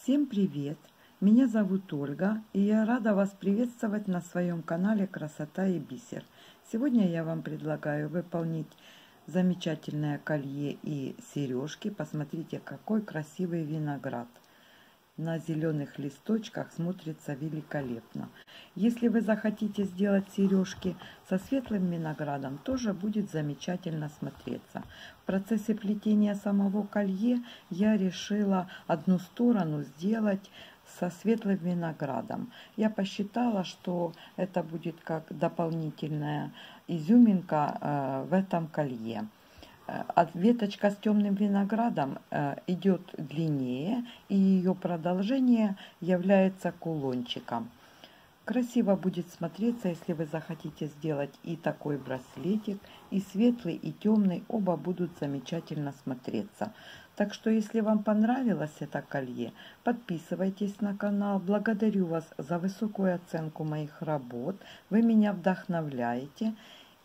Всем привет! Меня зовут Ольга, и я рада вас приветствовать на своем канале «Красота и бисер». Сегодня я вам предлагаю выполнить замечательное колье и сережки. Посмотрите, какой красивый виноград. На зеленых листочках смотрится великолепно. Если вы захотите сделать сережки со светлым виноградом, тоже будет замечательно смотреться. В процессе плетения самого колье я решила одну сторону сделать со светлым виноградом. Я посчитала, что это будет как дополнительная изюминка в этом колье. Веточка с темным виноградом идет длиннее, и ее продолжение является кулончиком. Красиво будет смотреться, если вы захотите сделать и такой браслетик, и светлый, и темный, оба будут замечательно смотреться. Так что, если вам понравилось это колье, подписывайтесь на канал. Благодарю вас за высокую оценку моих работ, вы меня вдохновляете.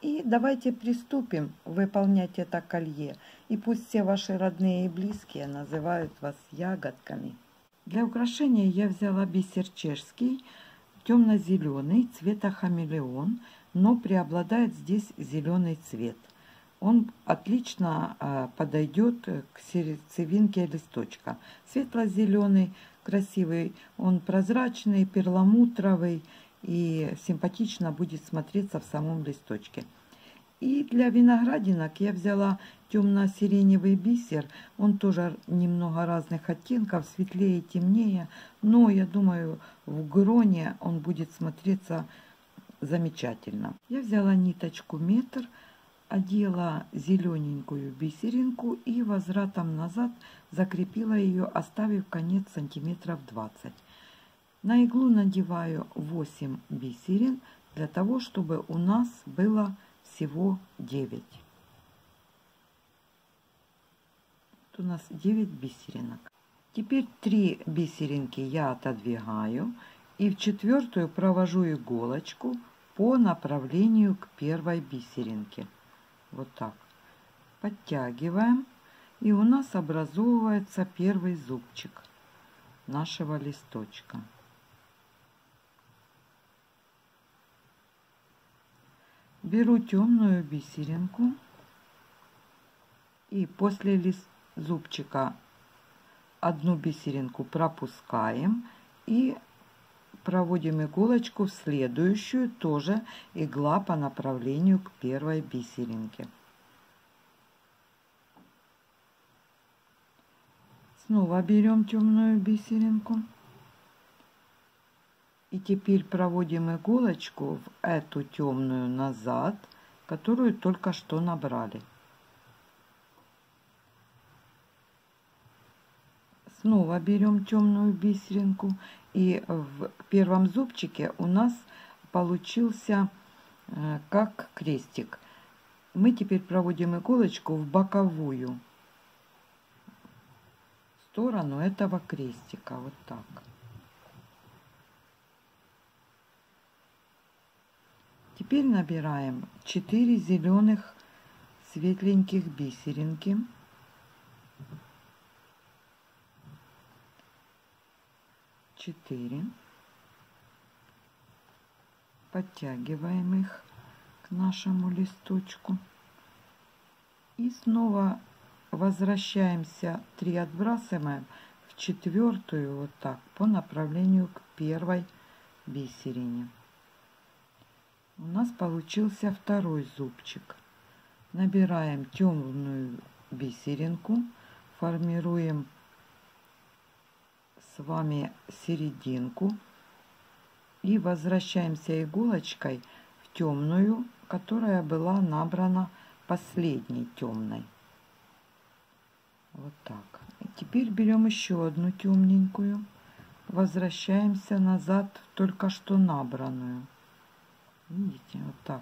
И давайте приступим выполнять это колье. И пусть все ваши родные и близкие называют вас ягодками. Для украшения я взяла бисер чешский, темно-зеленый, цвета хамелеон, но преобладает здесь зеленый цвет. Он отлично подойдет к сердцевинке листочка. Светло-зеленый, красивый, он прозрачный, перламутровый. И симпатично будет смотреться в самом листочке. И для виноградинок я взяла темно-сиреневый бисер. Он тоже немного разных оттенков, светлее и темнее. Но я думаю, в гроне он будет смотреться замечательно. Я взяла ниточку метр, одела зелененькую бисеринку и возвратом назад закрепила ее, оставив конец сантиметров 20. На иглу надеваю 8 бисерин, для того, чтобы у нас было всего 9. Вот у нас 9 бисеринок. Теперь 3 бисеринки я отодвигаю и в четвертую провожу иголочку по направлению к первой бисеринке. Вот так. Подтягиваем, и у нас образовывается первый зубчик нашего листочка. Беру темную бисеринку и после зубчика одну бисеринку пропускаем и проводим иголочку в следующую, тоже игла по направлению к первой бисеринке. Снова берем темную бисеринку. И теперь проводим иголочку в эту темную назад, которую только что набрали. Снова берем темную бисеринку. И в первом зубчике у нас получился как крестик. Мы теперь проводим иголочку в боковую сторону этого крестика. Вот так. Теперь набираем 4 зеленых светленьких бисеринки. Подтягиваем их к нашему листочку. И снова возвращаемся, 3 отбрасываем в четвертую, вот так, по направлению к первой бисерине. У нас получился второй зубчик. Набираем темную бисеринку, формируем с вами серединку и возвращаемся иголочкой в темную, которая была набрана последней темной. Вот так. И теперь берем еще одну темненькую, возвращаемся назад в только что набранную. Видите, вот так.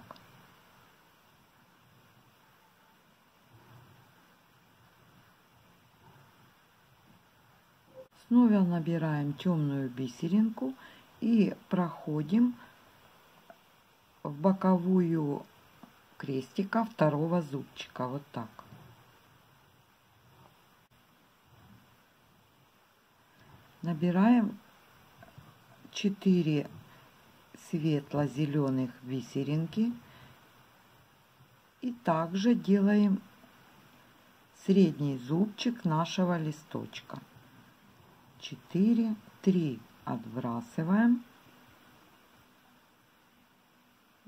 Снова набираем темную бисеринку и проходим в боковую крестика второго зубчика. Вот так. Набираем 4 светло-зеленых бисеринки и также делаем средний зубчик нашего листочка. 4, 3 отбрасываем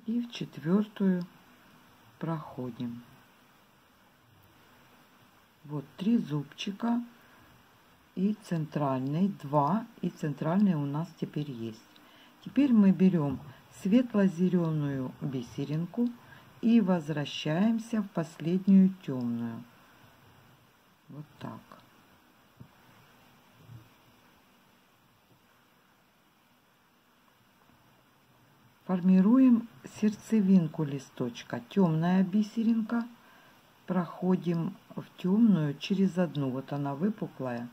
и в 4-ю проходим. Вот 3 зубчика и центральный 2, и центральный у нас теперь есть. Теперь мы берем светло-зеленую бисеринку и возвращаемся в последнюю темную. Вот так. Формируем сердцевинку листочка. Темная бисеринка. Проходим в темную через одну. Вот она выпуклая.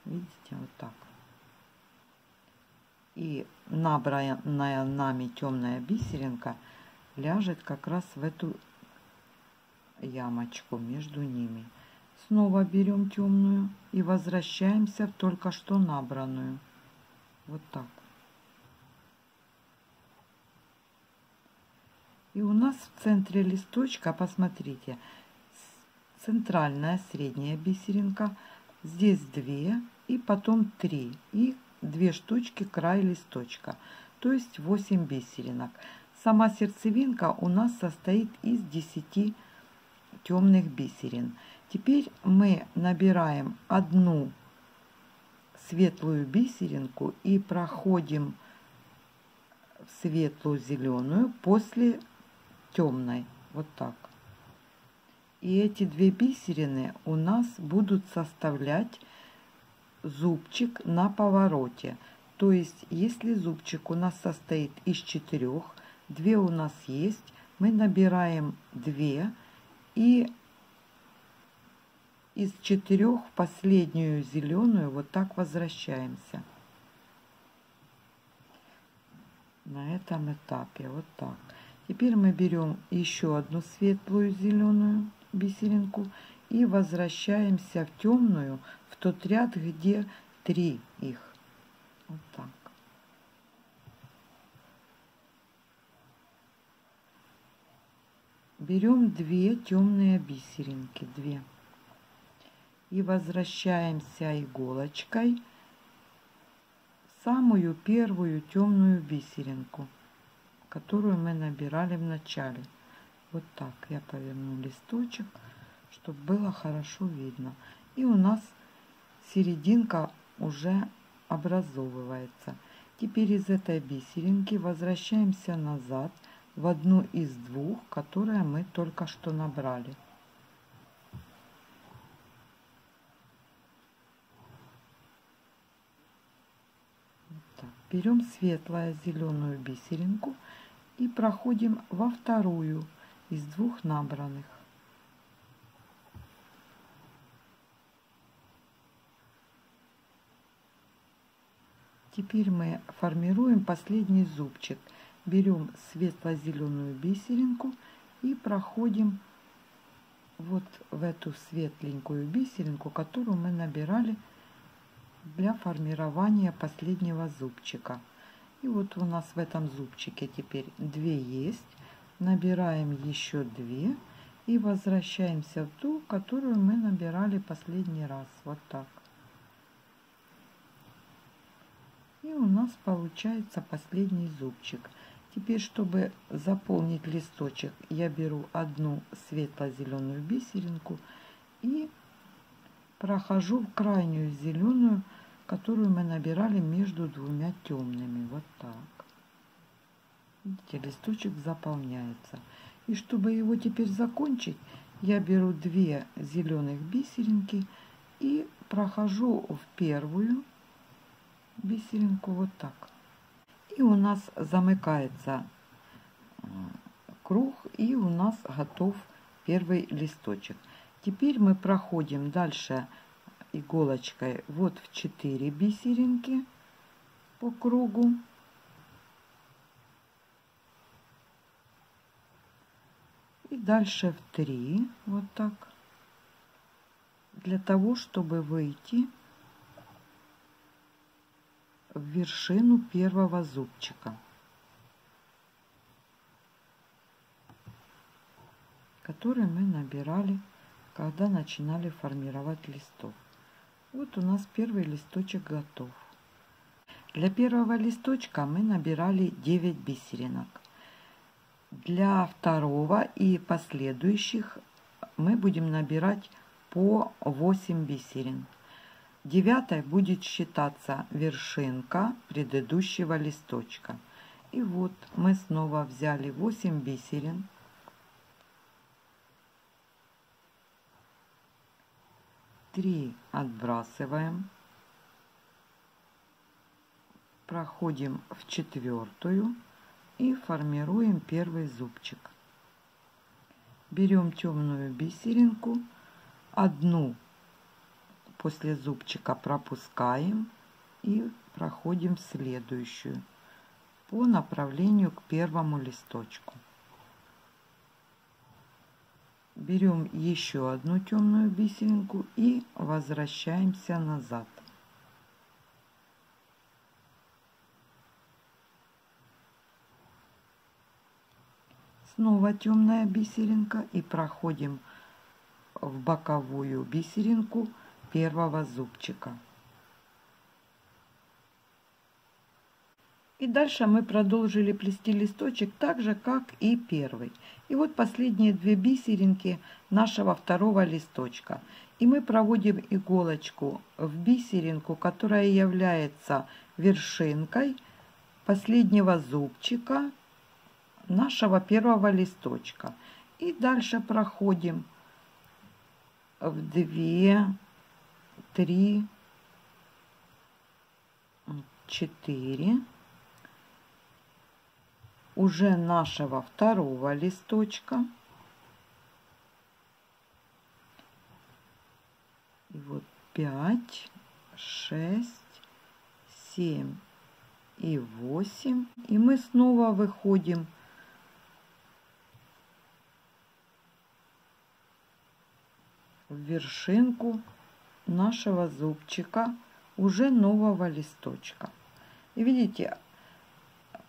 Видите, вот так. И набранная нами темная бисеринка ляжет как раз в эту ямочку между ними. Снова берем темную и возвращаемся в только что набранную. Вот так. И у нас в центре листочка, посмотрите, центральная средняя бисеринка. Здесь 2 и потом 3. И 2 штучки край листочка. То есть 8 бисеринок. Сама сердцевинка у нас состоит из 10 темных бисерин. Теперь мы набираем одну светлую бисеринку и проходим в светлую зеленую после темной. Вот так. И эти 2 бисерины у нас будут составлять зубчик на повороте. То есть, если зубчик у нас состоит из 4, 2 у нас есть, мы набираем 2 и из 4 в последнюю зеленую вот так возвращаемся. На этом этапе вот так. Теперь мы берем еще одну светлую зеленую бисеринку и возвращаемся в темную, в тот ряд, где 3 их. Вот так. Берем 2 темные бисеринки, 2. И возвращаемся иголочкой в самую первую темную бисеринку, которую мы набирали в начале. Вот так я поверну листочек, чтобы было хорошо видно. И у нас серединка уже образовывается. Теперь из этой бисеринки возвращаемся назад в одну из 2, которые мы только что набрали. Вот так. Берем светлую зеленую бисеринку и проходим во вторую из 2 набранных. Теперь мы формируем последний зубчик. Берем светло-зеленую бисеринку и проходим вот в эту светленькую бисеринку, которую мы набирали для формирования последнего зубчика. И вот у нас в этом зубчике теперь 2 есть. Набираем еще 2 и возвращаемся в ту, которую мы набирали последний раз. Вот так. И у нас получается последний зубчик. Теперь, чтобы заполнить листочек, я беру одну светло-зеленую бисеринку и прохожу в крайнюю зеленую, которую мы набирали между 2 темными. Вот так. Видите, листочек заполняется. И чтобы его теперь закончить, я беру 2 зеленых бисеринки и прохожу в первую бисеринку вот так. И у нас замыкается круг, и у нас готов первый листочек. Теперь мы проходим дальше иголочкой вот в 4 бисеринки по кругу. И дальше в 3, вот так, для того, чтобы выйти в вершину первого зубчика, который мы набирали, когда начинали формировать листок. Вот у нас первый листочек готов. Для первого листочка мы набирали 9 бисеринок. Для второго и последующих мы будем набирать по 8 бисерин. 9 будет считаться вершинка предыдущего листочка. И вот мы снова взяли 8 бисерин. Три отбрасываем. Проходим в четвертую и формируем первый зубчик. Берем темную бисеринку, одну после зубчика пропускаем и проходим в следующую по направлению к первому листочку. Берем еще одну темную бисеринку и возвращаемся назад. Снова темная бисеринка и проходим в боковую бисеринку первого зубчика. И дальше мы продолжили плести листочек так же, как и первый. И вот последние 2 бисеринки нашего второго листочка. И мы проводим иголочку в бисеринку, которая является вершинкой последнего зубчика нашего первого листочка. И дальше проходим в 2, 3, 4 уже нашего второго листочка. И вот 5, 6, 7 и 8. И мы снова выходим в вершинку нашего зубчика уже нового листочка. И видите,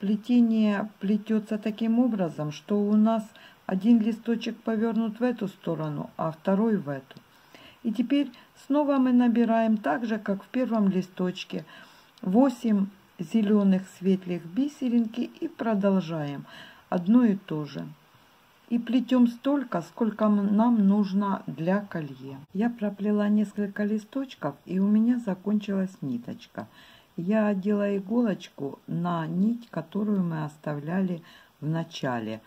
плетение плетется таким образом, что у нас один листочек повернут в эту сторону, а второй в эту. И теперь снова мы набираем так же, как в первом листочке, 8 зеленых светлых бисеринки и продолжаем одно и то же. И плетем столько, сколько нам нужно для колье. Я проплела несколько листочков, и у меня закончилась ниточка. Я одела иголочку на нить, которую мы оставляли в начале,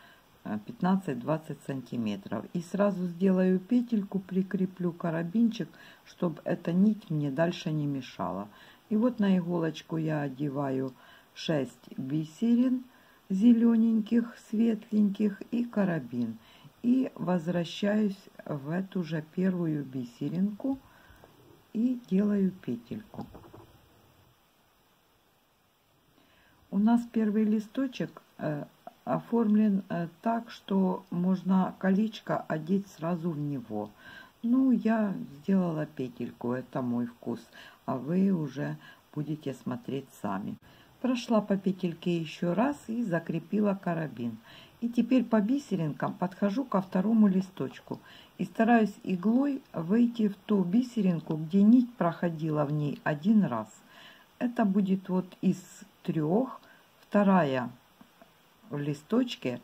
15-20 сантиметров. И сразу сделаю петельку, прикреплю карабинчик, чтобы эта нить мне дальше не мешала. И вот на иголочку я одеваю 6 бисерин зелененьких, светленьких и карабин. И возвращаюсь в эту же первую бисеринку и делаю петельку. У нас первый листочек оформлен так, что можно колечко одеть сразу в него. Ну, я сделала петельку, это мой вкус, а вы уже будете смотреть сами. Прошла по петельке еще раз и закрепила карабин. И теперь по бисеринкам подхожу ко второму листочку и стараюсь иглой выйти в ту бисеринку, где нить проходила в ней один раз. Это будет вот из 3, вторая в листочке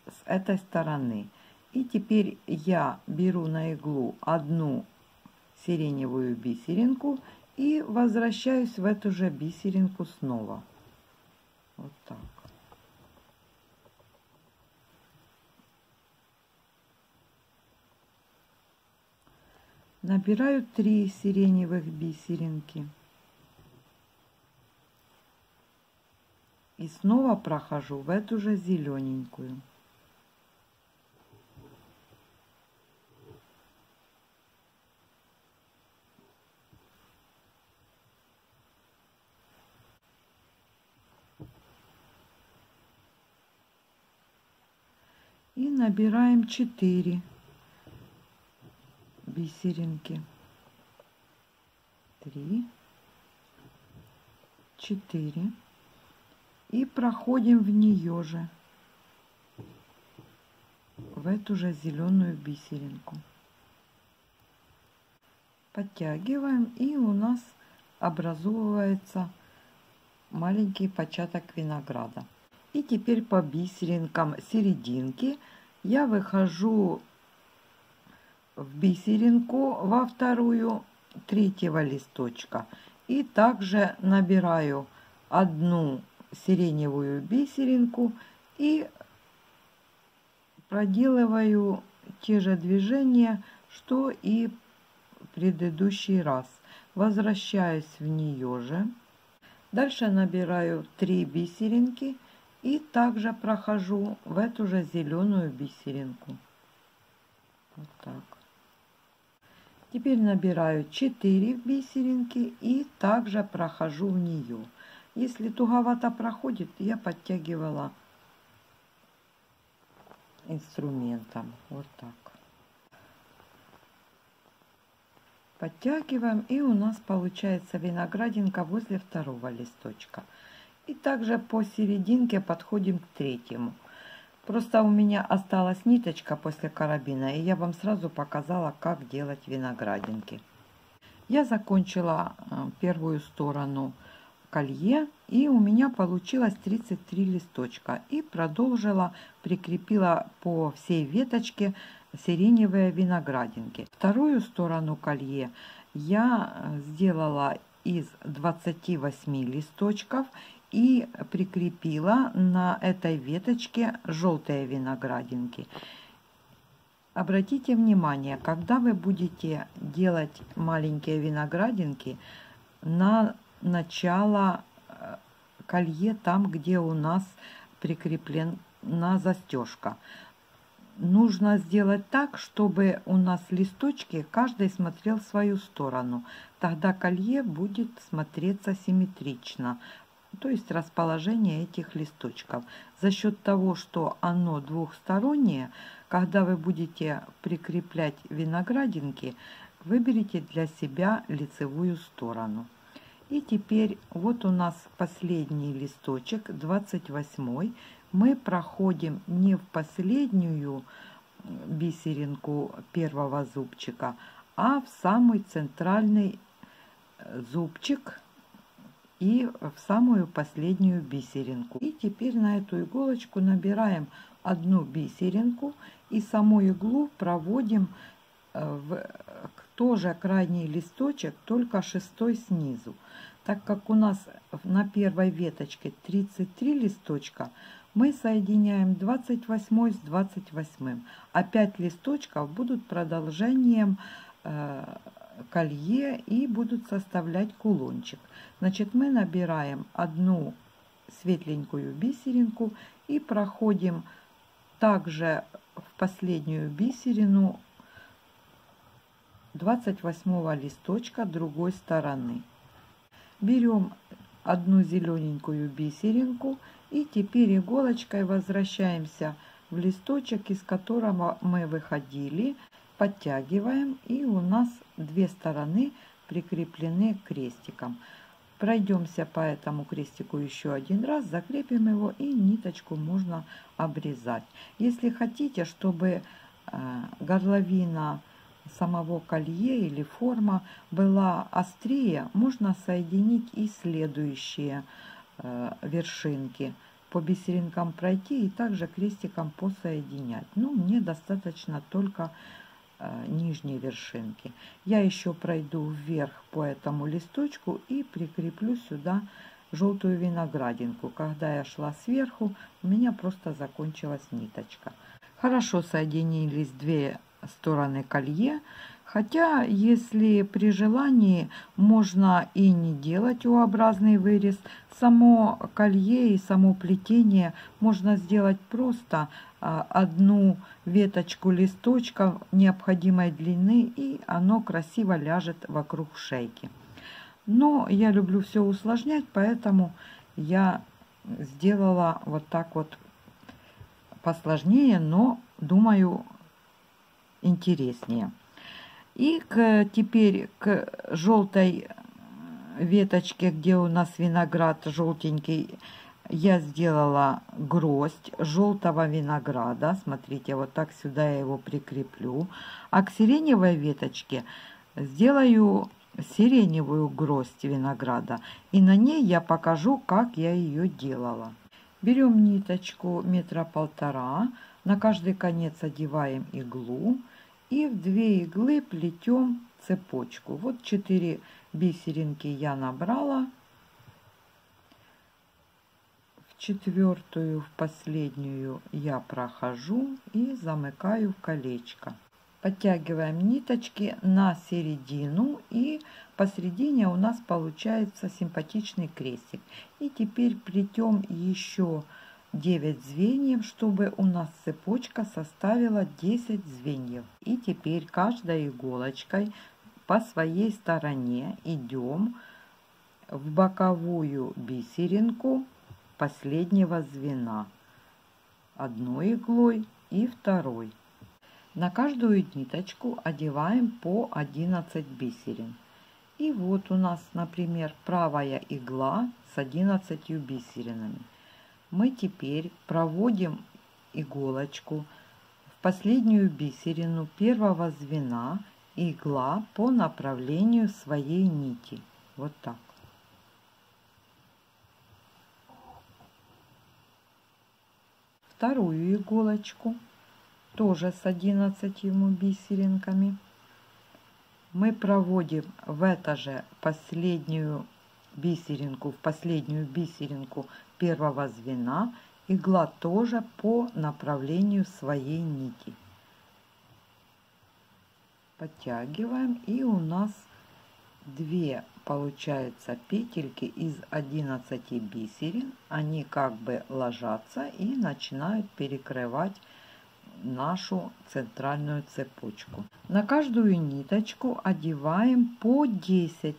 с этой стороны. И теперь я беру на иглу одну сиреневую бисеринку и возвращаюсь в эту же бисеринку снова. Вот так. Набираю 3 сиреневых бисеринки. И снова прохожу в эту же зелененькую. И набираем 4 бисеринки. 3, 4 и проходим в нее же, в эту же зеленую бисеринку. Подтягиваем, и у нас образовывается маленький початок винограда. И теперь по бисеринкам серединки я выхожу в бисеринку во вторую третьего листочка и также набираю одну сиреневую бисеринку и проделываю те же движения, что и предыдущий раз. Возвращаюсь в нее же. Дальше набираю 3 бисеринки и также прохожу в эту же зеленую бисеринку. Вот так. Теперь набираю 4 бисеринки и также прохожу в нее. Если туговато проходит, я подтягивала инструментом. Вот так. Подтягиваем, и у нас получается виноградинка возле второго листочка. И также по серединке подходим к третьему. Просто у меня осталась ниточка после карабина, и я вам сразу показала, как делать виноградинки. Я закончила первую сторону колье, и у меня получилось 33 листочка. И продолжила, прикрепила по всей веточке сиреневые виноградинки. Вторую сторону колье я сделала из 28 листочков и прикрепила на этой веточке желтые виноградинки. Обратите внимание, когда вы будете делать маленькие виноградинки, на начало колье, там, где у нас прикреплена застежка, нужно сделать так, чтобы у нас листочки каждый смотрел в свою сторону. Тогда колье будет смотреться симметрично, то есть расположение этих листочков. За счет того, что оно двухстороннее, когда вы будете прикреплять виноградинки, выберите для себя лицевую сторону. И теперь вот у нас последний листочек, 28. Мы проходим не в последнюю бисеринку первого зубчика, а в самый центральный зубчик и в самую последнюю бисеринку. И теперь на эту иголочку набираем одну бисеринку и саму иглу проводим в тоже крайний листочек, только 6-й снизу. Так как у нас на первой веточке 33 листочка, мы соединяем 28 с 28, а 5 листочков будут продолжением колье и будут составлять кулончик. Значит, мы набираем одну светленькую бисеринку и проходим также в последнюю бисерину 28 листочка другой стороны. Берем одну зелененькую бисеринку и теперь иголочкой возвращаемся в листочек, из которого мы выходили, подтягиваем, и у нас две стороны прикреплены крестиком. Пройдемся по этому крестику еще один раз, закрепим его, и ниточку можно обрезать. Если хотите, чтобы горловина самого колье или форма была острее, можно соединить и следующие вершинки. По бисеринкам пройти и также крестиком посоединять. Ну, мне достаточно только нижней вершинки. Я еще пройду вверх по этому листочку и прикреплю сюда желтую виноградинку. Когда я шла сверху, у меня просто закончилась ниточка. Хорошо соединились две стороны колье, хотя если при желании можно и не делать U-образный вырез. Само колье и само плетение можно сделать просто одну веточку листочка необходимой длины, и оно красиво ляжет вокруг шейки. Но я люблю все усложнять, поэтому я сделала вот так вот посложнее, но, думаю, интереснее. И теперь к желтой веточке, где у нас виноград желтенький, я сделала гроздь желтого винограда. Смотрите, вот так сюда я его прикреплю. А к сиреневой веточке сделаю сиреневую гроздь винограда. И на ней я покажу, как я ее делала. Берем ниточку 1,5 метра. На каждый конец одеваем иглу. И в 2 иглы плетем цепочку. Вот 4 бисеринки я набрала. В 4-ю, в последнюю я прохожу и замыкаю в колечко. Подтягиваем ниточки на середину, и посередине у нас получается симпатичный крестик. И теперь плетем еще 9 звеньев, чтобы у нас цепочка составила 10 звеньев. И теперь каждой иголочкой по своей стороне идем в боковую бисеринку последнего звена одной иглой и второй. На каждую ниточку одеваем по 11 бисерин. И вот у нас, например, правая игла с 11 бисеринами. Мы теперь проводим иголочку в последнюю бисерину первого звена, игла по направлению своей нити. Вот так. Вторую иголочку тоже с 11 бисеринками мы проводим в эту же последнюю бисеринку, в последнюю бисеринку первого звена, игла тоже по направлению своей нити. Подтягиваем, и у нас 2 получается петельки из 11 бисерин. Они как бы ложатся и начинают перекрывать нашу центральную цепочку. На каждую ниточку одеваем по 10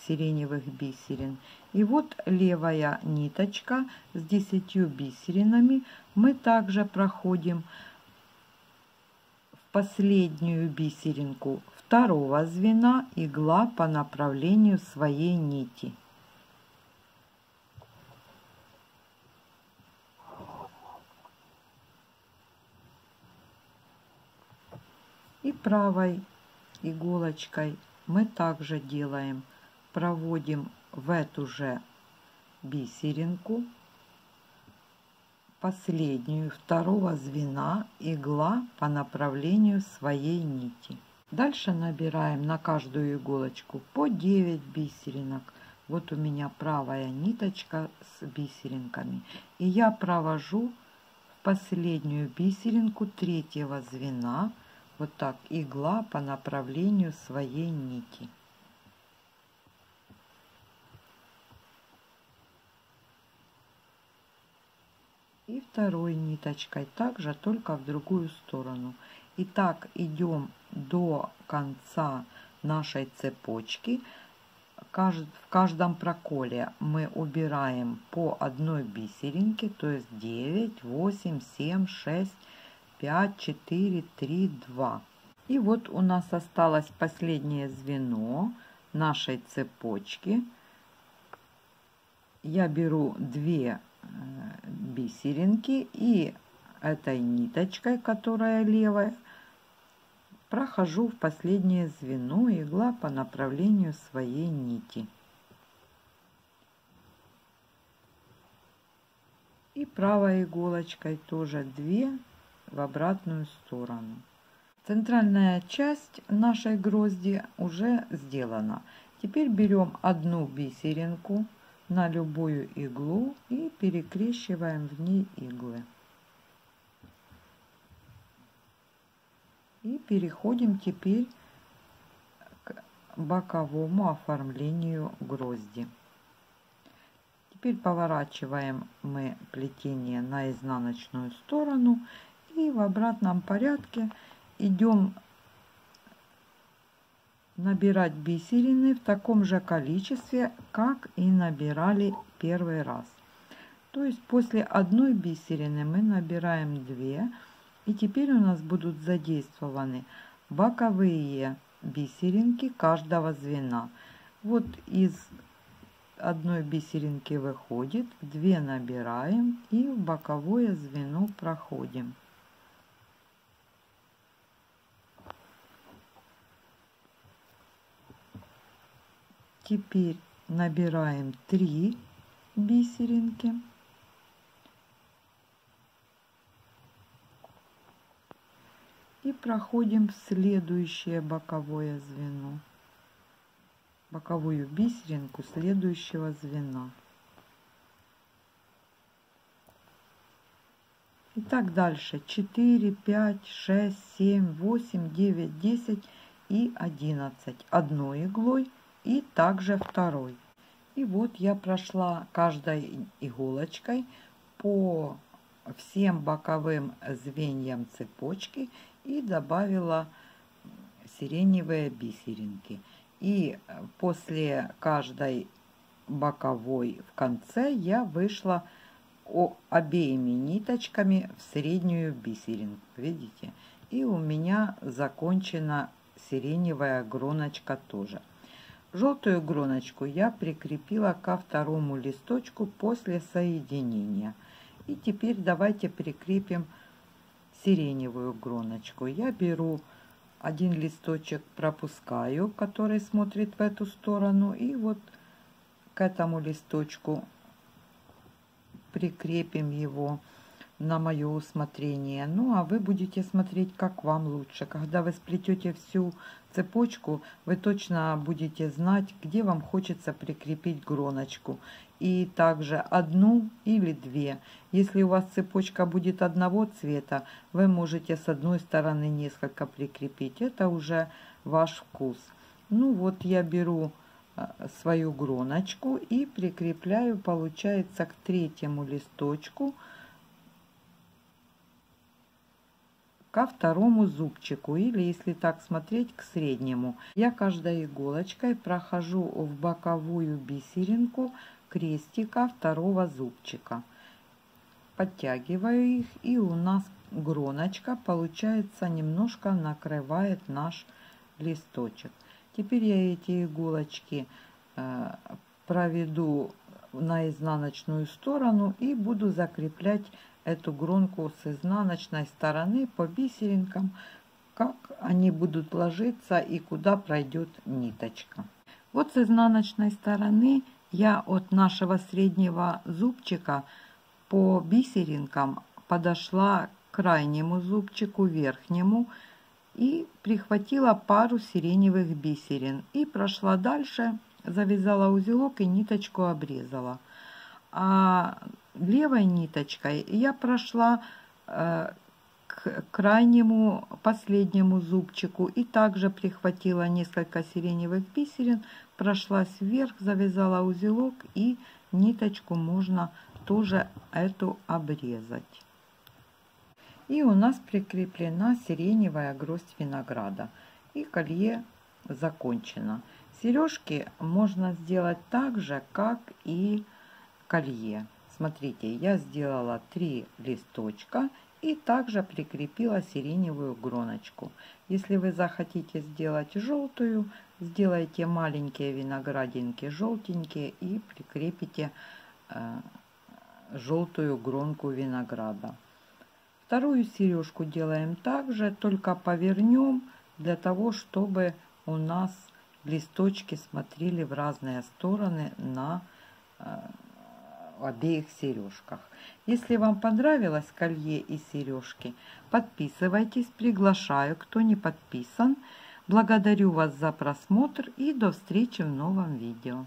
сиреневых бисерин. И вот левая ниточка с 10 бисеринами мы также проходим в последнюю бисеринку второго звена, игла по направлению своей нити. И правой иголочкой мы также делаем, проводим в эту же бисеринку последнюю второго звена, игла по направлению своей нити. Дальше набираем на каждую иголочку по 9 бисеринок. Вот у меня правая ниточка с бисеринками. И я провожу в последнюю бисеринку третьего звена, вот так, игла по направлению своей нити. И второй ниточкой также, только в другую сторону. И так идем до конца нашей цепочки. В каждом проколе мы убираем по одной бисеринке, то есть 9, 8, 7, 6, 5, 4, 3, 2. И вот у нас осталось последнее звено нашей цепочки. Я беру 2 бисеринки и этой ниточкой, которая левая, прохожу в последнее звено, игла по направлению своей нити. И правой иголочкой тоже 2 в обратную сторону. Центральная часть нашей грозди уже сделана. Теперь берем одну бисеринку на любую иглу и перекрещиваем в ней иглы. И переходим теперь к боковому оформлению грозди. Теперь поворачиваем мы плетение на изнаночную сторону и в обратном порядке идем набирать бисерины в таком же количестве, как и набирали первый раз. То есть после одной бисерины мы набираем 2, и теперь у нас будут задействованы боковые бисеринки каждого звена. Вот из одной бисеринки выходит, 2 набираем и в боковое звено проходим. Теперь набираем 3 бисеринки. И проходим в следующее боковое звено. Боковую бисеринку следующего звена. И так дальше. 4, 5, 6, 7, 8, 9, 10 и 11. Одной иглой и также второй. И вот я прошла каждой иголочкой по всем боковым звеньям цепочки и добавила сиреневые бисеринки. И после каждой боковой в конце я вышла обеими ниточками в среднюю бисеринку. Видите? И у меня закончена сиреневая гроночка тоже. Желтую гроночку я прикрепила ко второму листочку после соединения. И теперь давайте прикрепим сиреневую гроночку. Я беру один листочек, пропускаю, который смотрит в эту сторону, и вот к этому листочку прикрепим его на мое усмотрение. Ну а вы будете смотреть, как вам лучше. Когда вы сплетете всю цепочку, вы точно будете знать, где вам хочется прикрепить гроночку. И также одну или 2. Если у вас цепочка будет одного цвета, вы можете с одной стороны несколько прикрепить. Это уже ваш вкус. Ну вот я беру свою гроночку и прикрепляю, получается, к третьему листочку, ко второму зубчику, или если так смотреть, к среднему. Я каждой иголочкой прохожу в боковую бисеринку крестика второго зубчика, подтягиваю их, и у нас гроночка, получается, немножко накрывает наш листочек. Теперь я эти иголочки проведу на изнаночную сторону и буду закреплять эту гронку с изнаночной стороны по бисеринкам, как они будут ложиться и куда пройдет ниточка. Вот с изнаночной стороны я от нашего среднего зубчика по бисеринкам подошла к крайнему зубчику, верхнему, и прихватила пару сиреневых бисерин и прошла дальше, завязала узелок и ниточку обрезала. А левой ниточкой я прошла к крайнему последнему зубчику и также прихватила несколько сиреневых бисерин, прошлась вверх, завязала узелок, и ниточку можно тоже эту обрезать. И у нас прикреплена сиреневая гроздь винограда. И колье закончено. Сережки можно сделать так же, как и колье. Смотрите, я сделала 3 листочка и также прикрепила сиреневую гроночку. Если вы захотите сделать желтую, сделайте маленькие виноградинки желтенькие и прикрепите желтую гронку винограда. Вторую сережку делаем также, только повернем, для того, чтобы у нас листочки смотрели в разные стороны на обеих сережках. Если вам понравилось колье и сережки, подписывайтесь, приглашаю, кто не подписан. Благодарю вас за просмотр и до встречи в новом видео.